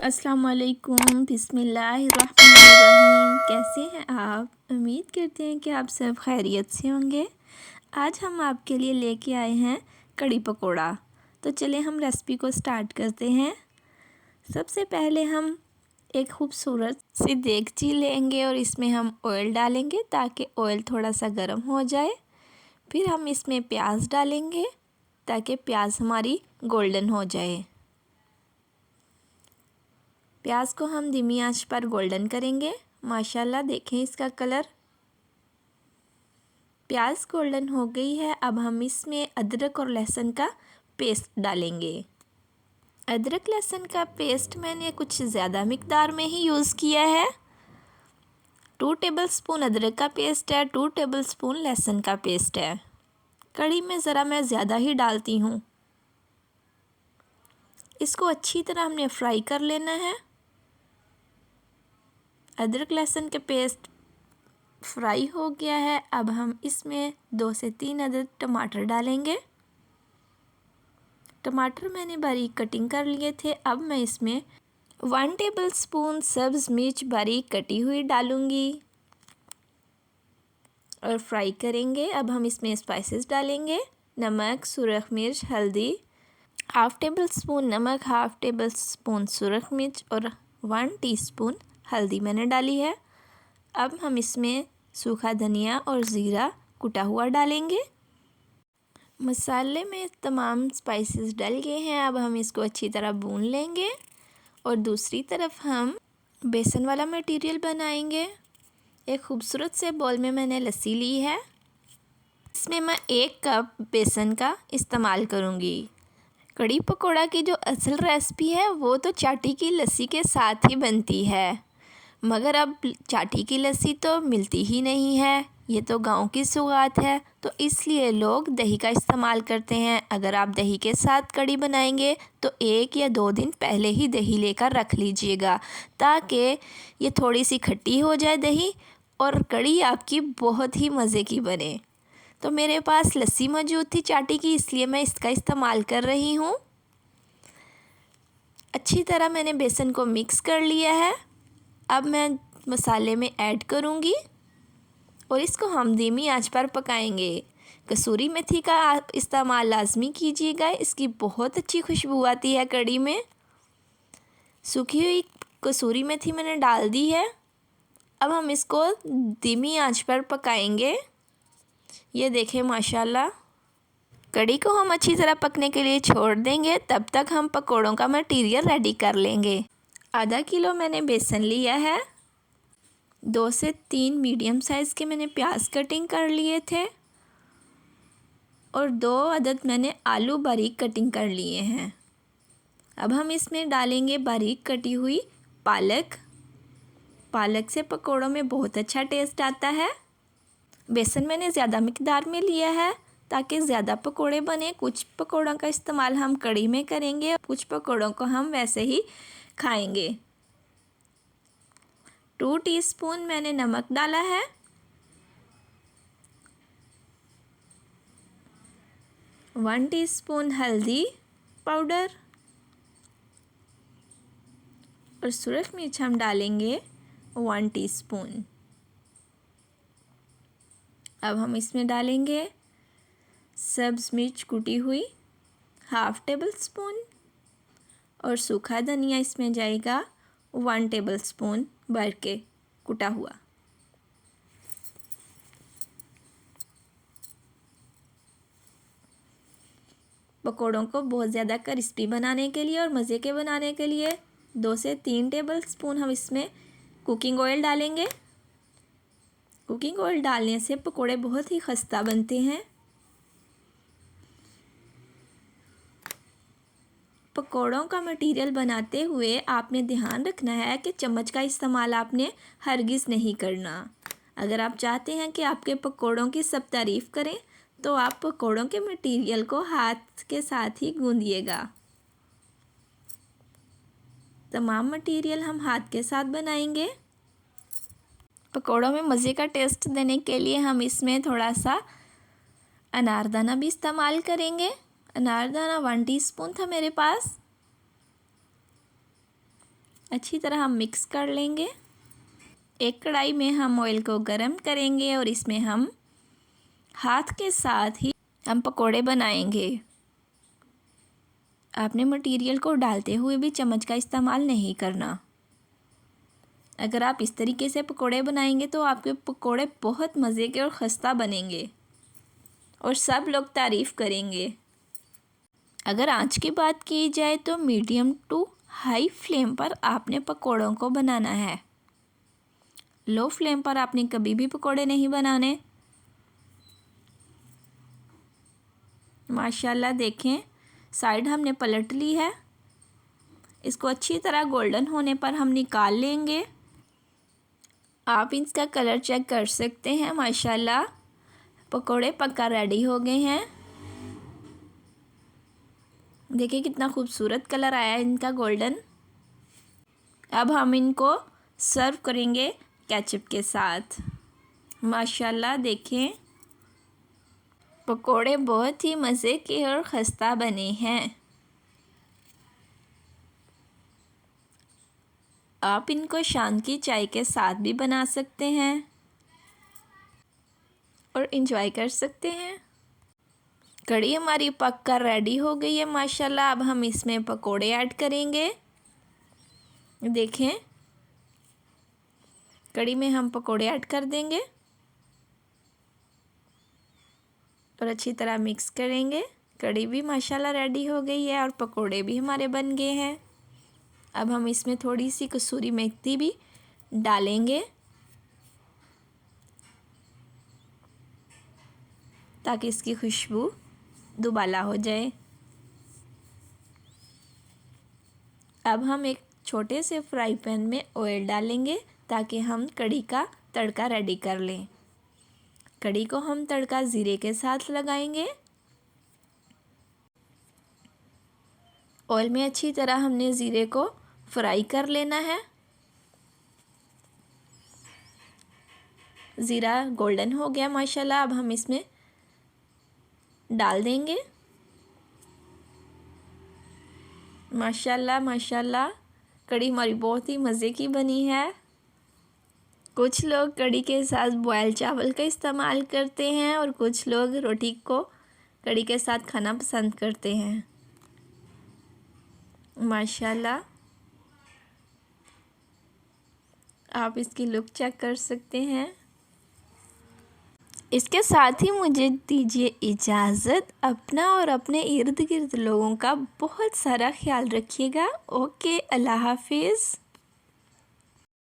अस्सलाम वालेकुम, बिस्मिल्लाहिर्रहमानिर्रहीम। कैसे हैं आप? उम्मीद करते हैं कि आप सब खैरियत से होंगे। आज हम आपके लिए लेके आए हैं कड़ी पकोड़ा। तो चले हम रेसिपी को स्टार्ट करते हैं। सबसे पहले हम एक खूबसूरत सी देगची लेंगे और इसमें हम ऑयल डालेंगे ताकि ऑयल थोड़ा सा गर्म हो जाए। फिर हम इसमें प्याज डालेंगे ताकि प्याज हमारी गोल्डन हो जाए। प्याज को हम धीमी आंच पर गोल्डन करेंगे। माशाल्लाह देखें इसका कलर। प्याज गोल्डन हो गई है। अब हम इसमें अदरक और लहसुन का पेस्ट डालेंगे। अदरक लहसुन का पेस्ट मैंने कुछ ज़्यादा मिकदार में ही यूज़ किया है। 2 टेबलस्पून अदरक का पेस्ट है, 2 टेबलस्पून लहसुन का पेस्ट है। कड़ी में ज़रा मैं ज़्यादा ही डालती हूँ। इसको अच्छी तरह हमने फ्राई कर लेना है। अदरक लहसुन के पेस्ट फ्राई हो गया है। अब हम इसमें 2 से 3 अदद टमाटर डालेंगे। टमाटर मैंने बारीक कटिंग कर लिए थे। अब मैं इसमें 1 टेबलस्पून सब्ज़ मिर्च बारीक कटी हुई डालूंगी और फ्राई करेंगे। अब हम इसमें स्पाइसेस डालेंगे। नमक, सुरख मिर्च, हल्दी, हाफ़ टेबल स्पून नमक, हाफ़ टेबल स्पून सुरख मिर्च और 1 टीस्पून हल्दी मैंने डाली है। अब हम इसमें सूखा धनिया और ज़ीरा कुटा हुआ डालेंगे। मसाले में तमाम स्पाइसेस डल गए हैं। अब हम इसको अच्छी तरह भून लेंगे और दूसरी तरफ हम बेसन वाला मटेरियल बनाएंगे। एक खूबसूरत से बाउल में मैंने लस्सी ली है। इसमें मैं 1 कप बेसन का इस्तेमाल करूँगी। कड़ी पकोड़ा की जो असल रेसिपी है वो तो चाटी की लस्सी के साथ ही बनती है, मगर अब चाटी की लस्सी तो मिलती ही नहीं है। ये तो गांव की सौगात है, तो इसलिए लोग दही का इस्तेमाल करते हैं। अगर आप दही के साथ कड़ी बनाएंगे तो 1 या 2 दिन पहले ही दही लेकर रख लीजिएगा ताकि ये थोड़ी सी खट्टी हो जाए दही और कड़ी आपकी बहुत ही मज़े की बने। तो मेरे पास लस्सी मौजूद थी चाटी की, इसलिए मैं इसका इस्तेमाल कर रही हूँ। अच्छी तरह मैंने बेसन को मिक्स कर लिया है। अब मैं मसाले में ऐड करूँगी और इसको हम धीमी आंच पर पकाएंगे। कसूरी मेथी का इस्तेमाल लाजमी कीजिएगा, इसकी बहुत अच्छी खुशबू आती है कड़ी में। सूखी हुई कसूरी मेथी मैंने डाल दी है। अब हम इसको धीमी आंच पर पकाएंगे। ये देखें माशाल्लाह। कड़ी को हम अच्छी तरह पकने के लिए छोड़ देंगे। तब तक हम पकोड़ों का मटेरियल रेडी कर लेंगे। आधा किलो मैंने बेसन लिया है। 2 से 3 मीडियम साइज़ के मैंने प्याज कटिंग कर लिए थे और 2 अदद मैंने आलू बारीक कटिंग कर लिए हैं। अब हम इसमें डालेंगे बारीक कटी हुई पालक। पालक से पकोड़ों में बहुत अच्छा टेस्ट आता है। बेसन मैंने ज़्यादा मिकदार में लिया है ताकि ज़्यादा पकोड़े बने। कुछ पकोड़ों का इस्तेमाल हम कड़ी में करेंगे, कुछ पकोड़ों को हम वैसे ही खाएंगे। 2 टीस्पून मैंने नमक डाला है। 1 टीस्पून हल्दी पाउडर और सुरख मिर्च हम डालेंगे 1 टीस्पून। अब हम इसमें डालेंगे सब्ज़ मिर्च कुटी हुई हाफ़ टेबल स्पून और सूखा धनिया इसमें जाएगा 1 टेबल स्पून भर के कुटा हुआ। पकोड़ों को बहुत ज़्यादा क्रिस्पी बनाने के लिए और मज़े के बनाने के लिए 2 से 3 टेबल स्पून हम इसमें कुकिंग ऑयल डालेंगे। कुकिंग ऑयल डालने से पकोड़े बहुत ही खस्ता बनते हैं। पकोड़ों का मटेरियल बनाते हुए आपने ध्यान रखना है कि चम्मच का इस्तेमाल आपने हरगिज़ नहीं करना। अगर आप चाहते हैं कि आपके पकोड़ों की सब तारीफ़ करें तो आप पकोड़ों के मटेरियल को हाथ के साथ ही गूंदिएगा। तमाम मटेरियल हम हाथ के साथ बनाएंगे। पकोड़ों में मज़े का टेस्ट देने के लिए हम इसमें थोड़ा सा अनारदाना भी इस्तेमाल करेंगे। अनारदाना 1 टीस्पून था मेरे पास। अच्छी तरह हम मिक्स कर लेंगे। एक कढ़ाई में हम ऑयल को गरम करेंगे और इसमें हम हाथ के साथ ही हम पकोड़े बनाएंगे। आपने मटेरियल को डालते हुए भी चम्मच का इस्तेमाल नहीं करना। अगर आप इस तरीके से पकोड़े बनाएंगे तो आपके पकोड़े बहुत मज़े के और खस्ता बनेंगे और सब लोग तारीफ़ करेंगे। अगर आंच की बात की जाए तो मीडियम टू हाई फ्लेम पर आपने पकोड़ों को बनाना है। लो फ्लेम पर आपने कभी भी पकोड़े नहीं बनाने। माशाल्लाह देखें, साइड हमने पलट ली है। इसको अच्छी तरह गोल्डन होने पर हम निकाल लेंगे। आप इसका कलर चेक कर सकते हैं। माशाल्लाह पकोड़े पक्का रेडी हो गए हैं। देखिए कितना खूबसूरत कलर आया है इनका, गोल्डन। अब हम इनको सर्व करेंगे केचप के साथ। माशाल्लाह देखें, पकोड़े बहुत ही मज़े के और खस्ता बने हैं। आप इनको शाम की चाय के साथ भी बना सकते हैं और एंजॉय कर सकते हैं। कढ़ी हमारी पक कर रेडी हो गई है माशाल्लाह। अब हम इसमें पकोड़े ऐड करेंगे। देखें, कढ़ी में हम पकोड़े ऐड कर देंगे और अच्छी तरह मिक्स करेंगे। कढ़ी भी माशाल्लाह रेडी हो गई है और पकोड़े भी हमारे बन गए हैं। अब हम इसमें थोड़ी सी कसूरी मेथी भी डालेंगे ताकि इसकी खुशबू दुबाला हो जाए। अब हम एक छोटे से फ्राई पैन में ऑयल डालेंगे ताकि हम कढ़ी का तड़का रेडी कर लें। कढ़ी को हम तड़का ज़ीरे के साथ लगाएंगे। ऑयल में अच्छी तरह हमने ज़ीरे को फ्राई कर लेना है। ज़ीरा गोल्डन हो गया माशाल्लाह। अब हम इसमें डाल देंगे। माशाल्लाह माशाल्लाह कढ़ी हमारी बहुत ही मज़े की बनी है। कुछ लोग कढ़ी के साथ बॉयल चावल का इस्तेमाल करते हैं और कुछ लोग रोटी को कढ़ी के साथ खाना पसंद करते हैं। माशाल्लाह आप इसकी लुक चेक कर सकते हैं। इसके साथ ही मुझे दीजिए इजाज़त। अपना और अपने इर्द गिर्द लोगों का बहुत सारा ख्याल रखिएगा। ओके, अल्लाह हाफिज़।